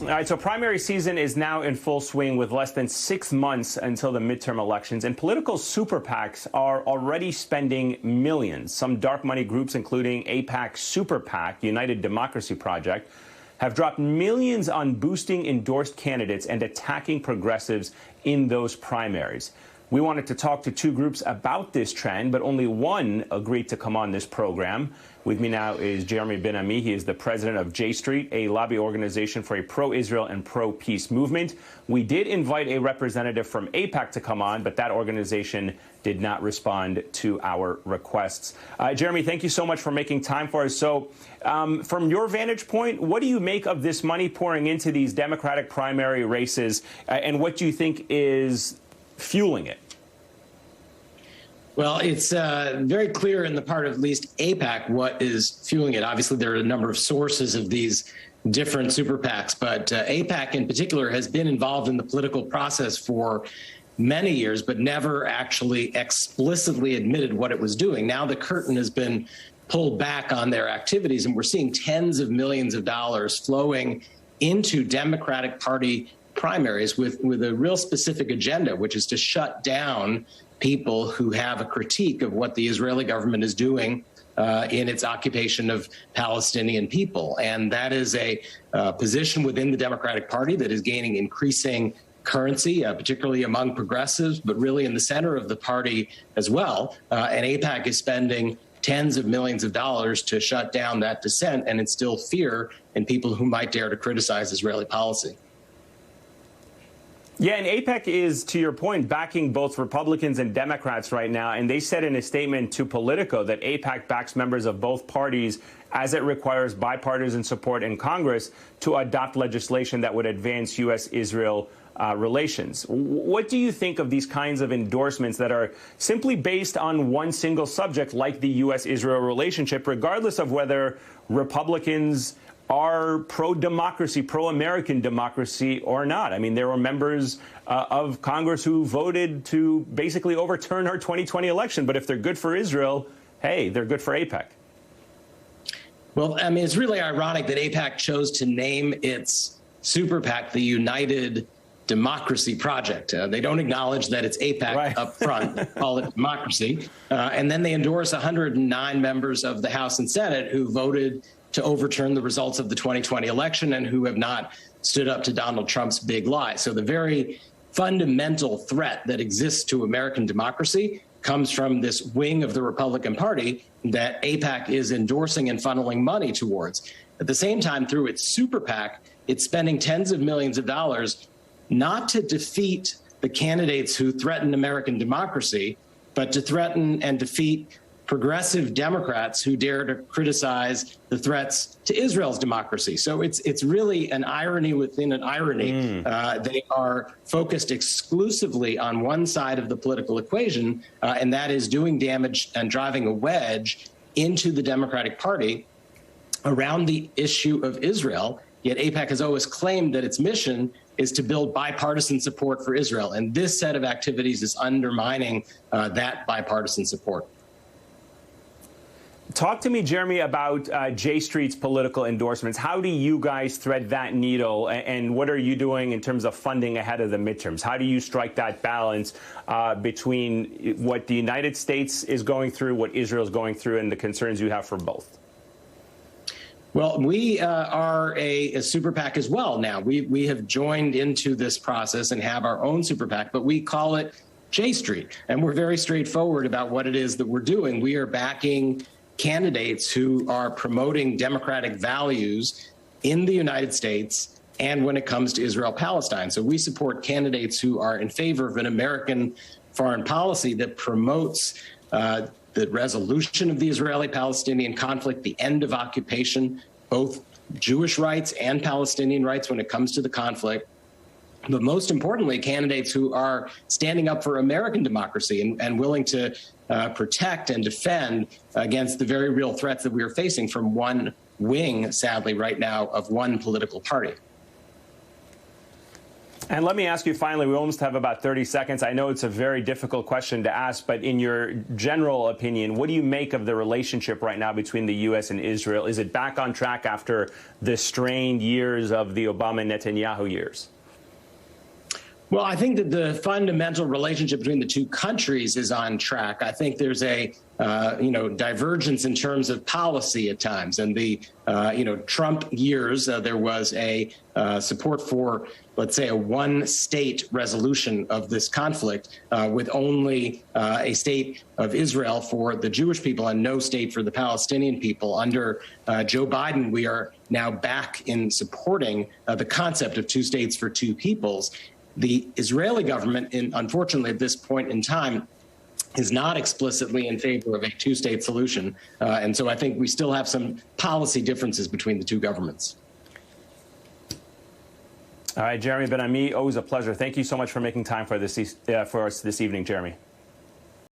All right, so primary season is now in full swing with less than 6 months until the midterm elections, and political super PACs are already spending millions. Some dark money groups, including AIPAC Super PAC, United Democracy Project, have dropped millions on boosting endorsed candidates and attacking progressives in those primaries. We wanted to talk to two groups about this trend, but only one agreed to come on this program. With me now is Jeremy Ben-Ami. He is the president of J Street, a lobby organization for a pro-Israel and pro-peace movement. We did invite a representative from AIPAC to come on, but that organization did not respond to our requests. Jeremy, thank you so much for making time for us. So from your vantage point, what do you make of this money pouring into these Democratic primary races, and what do you think is fueling it? Well, it's very clear in the part of at least AIPAC what is fueling it. Obviously, there are a number of sources of these different super PACs, but AIPAC in particular has been involved in the political process for many years, but never actually explicitly admitted what it was doing. Now the curtain has been pulled back on their activities, and we're seeing tens of millions of dollars flowing into Democratic Party primaries with a real specific agenda, which is to shut down people who have a critique of what the Israeli government is doing in its occupation of Palestinian people. And that is a position within the Democratic Party that is gaining increasing currency, particularly among progressives, but really in the center of the party as well. And AIPAC is spending tens of millions of dollars to shut down that dissent and instill fear in people who might dare to criticize Israeli policy. Yeah, and AIPAC is, to your point, backing both Republicans and Democrats right now. And they said in a statement to Politico that AIPAC backs members of both parties as it requires bipartisan support in Congress to adopt legislation that would advance U.S.-Israel relations. What do you think of these kinds of endorsements that are simply based on one single subject, like the U.S.-Israel relationship, regardless of whether Republicans are pro-democracy, pro-American democracy or not? I mean, there were members of Congress who voted to basically overturn our 2020 election. But if they're good for Israel, hey, they're good for AIPAC. Well, I mean, it's really ironic that AIPAC chose to name its super PAC the United Democracy Project. They don't acknowledge that it's AIPAC right up front, call it democracy. And then they endorse 109 members of the House and Senate who voted to overturn the results of the 2020 election and who have not stood up to Donald Trump's big lie. So the very fundamental threat that exists to American democracy comes from this wing of the Republican Party that AIPAC is endorsing and funneling money towards. At the same time, through its super PAC, it's spending tens of millions of dollars not to defeat the candidates who threaten American democracy, but to threaten and defeat progressive Democrats who dare to criticize the threats to Israel's democracy. So it's really an irony within an irony. They are focused exclusively on one side of the political equation, and that is doing damage and driving a wedge into the Democratic Party around the issue of Israel. Yet AIPAC has always claimed that its mission is to build bipartisan support for Israel. And this set of activities is undermining that bipartisan support. Talk to me, Jeremy, about J Street's political endorsements. How do you guys thread that needle, and what are you doing in terms of funding ahead of the midterms? How do you strike that balance between what the United States is going through, what Israel is going through, and the concerns you have for both? Well, we are a super PAC as well now. We have joined into this process and have our own super PAC, but we call it J Street. And we're very straightforward about what it is that we're doing. We are backing candidates who are promoting democratic values in the United States and when it comes to Israel-Palestine. So we support candidates who are in favor of an American foreign policy that promotes the resolution of the Israeli-Palestinian conflict, the end of occupation, both Jewish rights and Palestinian rights when it comes to the conflict. But most importantly, candidates who are standing up for American democracy and willing to protect and defend against the very real threats that we are facing from one wing, sadly, right now, of one political party. And let me ask you finally, we almost have about 30 seconds. I know it's a very difficult question to ask, but in your general opinion, what do you make of the relationship right now between the U.S. and Israel? Is it back on track after the strained years of the Obama-Netanyahu years? Well, I think that the fundamental relationship between the two countries is on track. I think there's a divergence in terms of policy at times. And the Trump years, there was a support for, let's say, a one-state resolution of this conflict with only a state of Israel for the Jewish people and no state for the Palestinian people. Under Joe Biden, we are now back in supporting the concept of two states for two peoples. The Israeli government, unfortunately, at this point in time, is not explicitly in favor of a two-state solution. And so I think we still have some policy differences between the two governments. All right, Jeremy Ben-Ami, always a pleasure. Thank you so much for making time for us this evening, Jeremy.